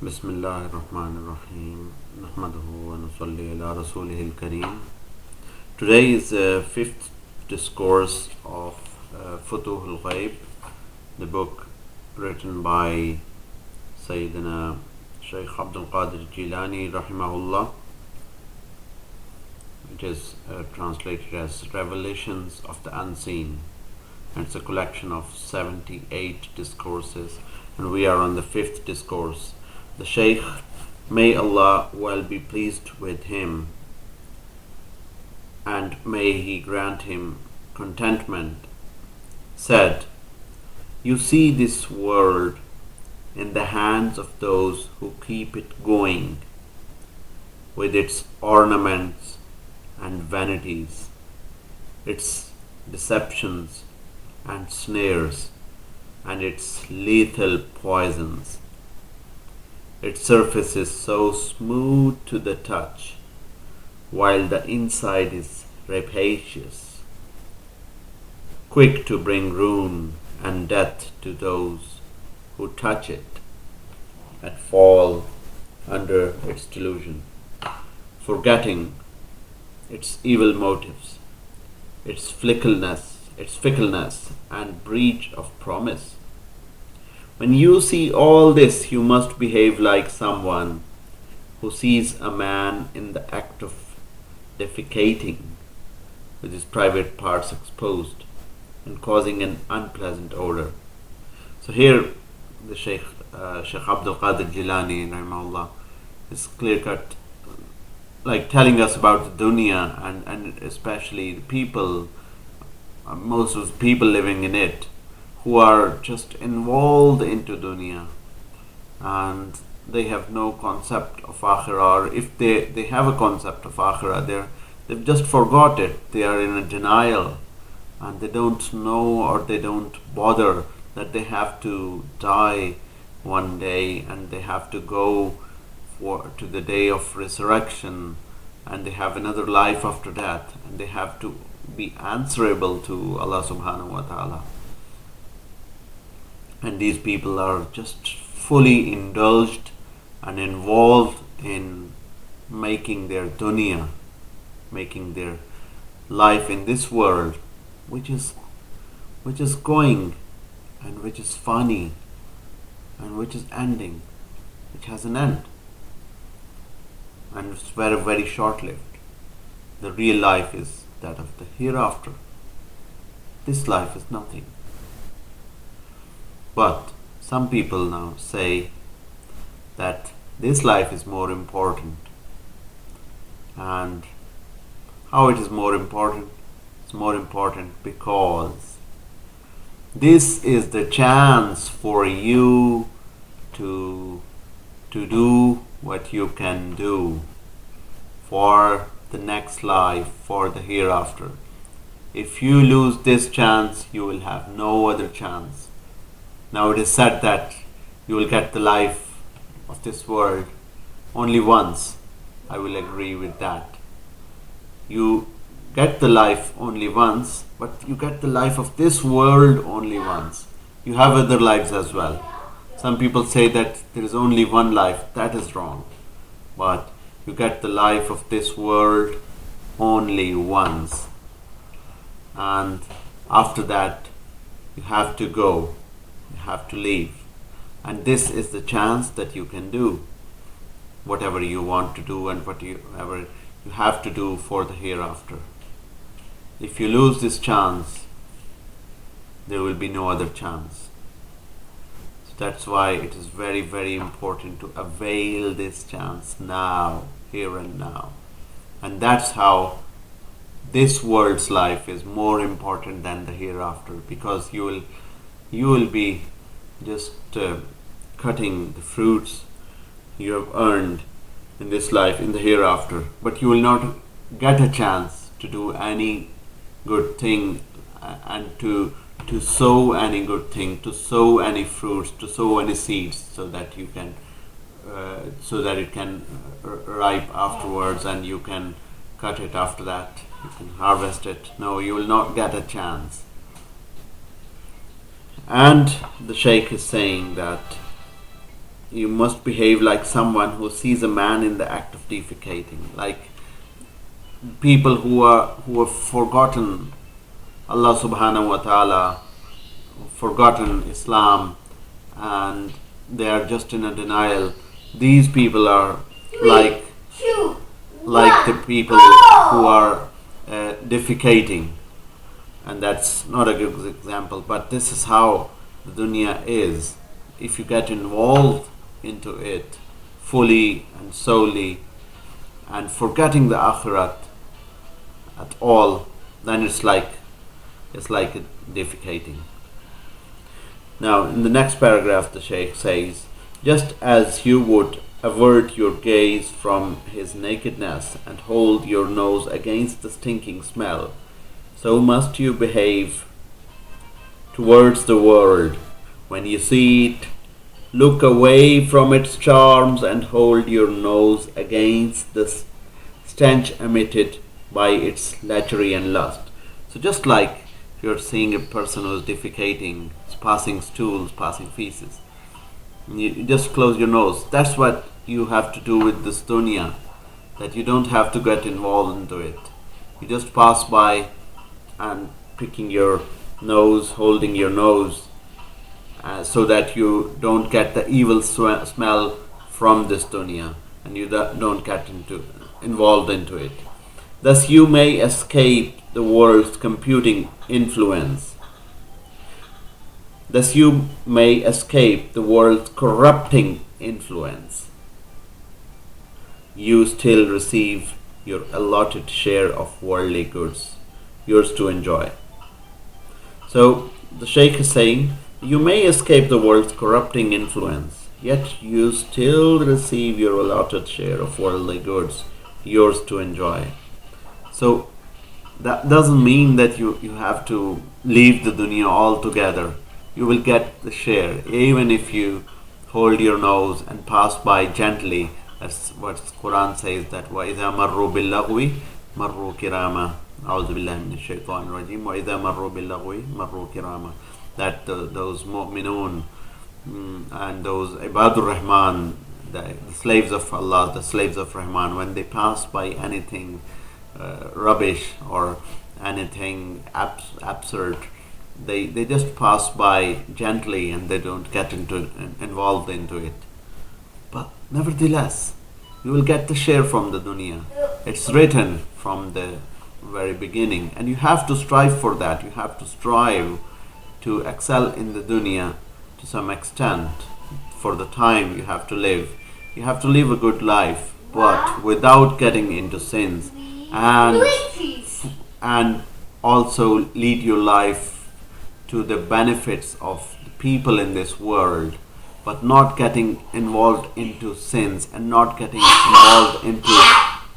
Bismillahir Rahmanir Rahim. Nahmaduhu wa nusalli ala rasulihil kareem. Today is the fifth discourse of Futooh Ghaib, the book written by Sayyidina Shaykh Abdul Qadir Jilani Rahimahullah, which is translated as Revelations of the Unseen. And it's a collection of 78 discourses, and we are on the fifth discourse. The Shaykh, may Allah well be pleased with him and may He grant him contentment, said, "You see this world in the hands of those who keep it going, with its ornaments and vanities, its deceptions and snares, and its lethal poisons. Its surface is so smooth to the touch, while the inside is rapacious, quick to bring ruin and death to those who touch it and fall under its delusion, forgetting its evil motives, its fickleness and breach of promise. When you see all this, you must behave like someone who sees a man in the act of defecating, with his private parts exposed and causing an unpleasant odor." So here the Shaykh Abdul Qadir Jilani Rahimahullah is clear cut, like telling us about the dunya and especially the people, most of the people living in it, who are just involved into dunya and they have no concept of akhirah, or if they have a concept of akhirah, they've just forgot it. They are in a denial and they don't know, or they don't bother that they have to die one day and they have to go to the day of resurrection, and they have another life after death, and they have to be answerable to Allah subhanahu wa ta'ala. And these people are just fully indulged and involved in making their dunya, making their life in this world, which is going and which is funny and which is ending, which has an end, and it's very, very short-lived. The real life is that of the hereafter. This life is nothing. But some people now say that this life is more important. And how it is more important? It's more important because this is the chance for you to do what you can do for the next life, for the hereafter. If you lose this chance, you will have no other chance. Now it is said that you will get the life of this world only once. I will agree with that. You get the life only once, but you get the life of this world only once. You have other lives as well. Some people say that there is only one life. That is wrong. But you get the life of this world only once. And after that, you have to go. You have to leave. And this is the chance that you can do whatever you want to do and whatever you have to do for the hereafter. If you lose this chance, there will be no other chance. So that's why it is very, very important to avail this chance now, here and now. And that's how this world's life is more important than the hereafter, because you will be just cutting the fruits you have earned in this life, in the hereafter, but you will not get a chance to do any good thing and to sow any good thing, to sow any fruits, to sow any seeds, so that you can so that it can ripe afterwards and you can cut it after that, you can harvest it. No, you will not get a chance. And the Shaykh is saying that you must behave like someone who sees a man in the act of defecating, like people who have forgotten Allah subhanahu wa ta'ala, forgotten Islam, and they are just in a denial. These people are like the people who are defecating, and that's not a good example, but this is how the dunya is. If you get involved into it fully and solely and forgetting the akhirat at all, then it's like defecating. Now, in the next paragraph, the Shaykh says, just as you would avert your gaze from his nakedness and hold your nose against the stinking smell, so must you behave towards the world. When you see it, look away from its charms and hold your nose against the stench emitted by its lechery and lust. So just like you're seeing a person who's defecating, passing stools, passing feces, you just close your nose. That's what you have to do with this dunya, that you don't have to get involved into it. You just pass by and picking your nose, holding your nose, so that you don't get the evil smell from this dunya, and you don't get involved into it. Thus you may escape the world's computing influence. Thus you may escape the world's corrupting influence. You still receive your allotted share of worldly goods, yours to enjoy. So the Shaykh is saying, you may escape the world's corrupting influence, yet you still receive your allotted share of worldly goods, yours to enjoy. So that doesn't mean that you have to leave the dunya altogether. You will get the share, even if you hold your nose and pass by gently. That's what Quran says, that وَإِذَا مَرُّوا بِاللَّغْوِ مَرُّوا كِرَامًا أعوذ بالله من الشيطان الرجيم وإذا مروا باللغو مروا كراما. That those mu'minun and those ibadur rahman, the slaves of Allah, the slaves of Rahman, when they pass by anything rubbish or anything absurd, they just pass by gently and they don't get involved into it. But nevertheless, you will get the share from the dunya. It's written from the very beginning, and you have to strive for that. You have to strive to excel in the dunya to some extent. For the time you have to live a good life, but without getting into sins, and also lead your life to the benefits of the people in this world, but not getting involved into sins and not getting involved into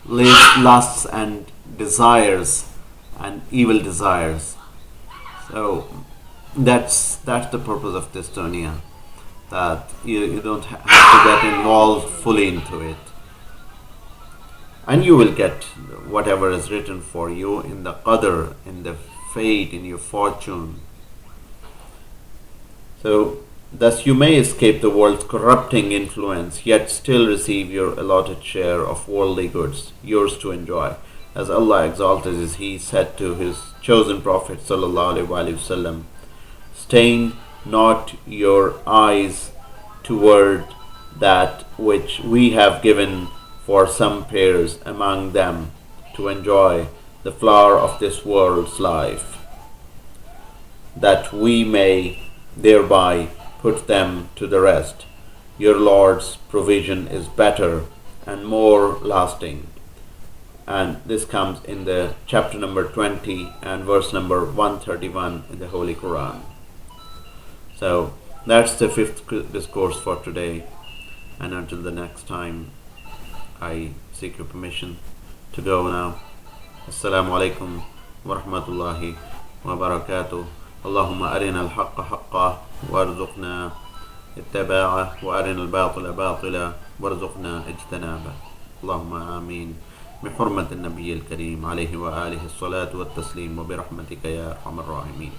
lusts and desires and evil desires. So that's the purpose of this dunya, that you don't have to get involved fully into it, and you will get whatever is written for you in the qadr, in the fate, in your fortune. So thus you may escape the world's corrupting influence, yet still receive your allotted share of worldly goods, yours to enjoy. As Allah exalted is, He said to His chosen Prophet sallallahu alaihi wasallam, "Stain not your eyes toward that which we have given for some pairs among them to enjoy the flower of this world's life, that we may thereby put them to the rest. Your Lord's provision is better and more lasting." And this comes in the chapter number 20 and verse number 131 in the Holy Quran. So that's the fifth discourse for today, and until the next time, I seek your permission to go now. Assalamu alaikum wa rahmatullahi wa barakatuh. Allahumma arina al-haqqa haqqa warzuqna ittaba'ah wa arina al-batila batila warzuqna ijtanabah. Allahumma ameen. بحرمة النبي الكريم عليه وآله الصلاة والتسليم وبرحمتك يا أرحم الراحمين.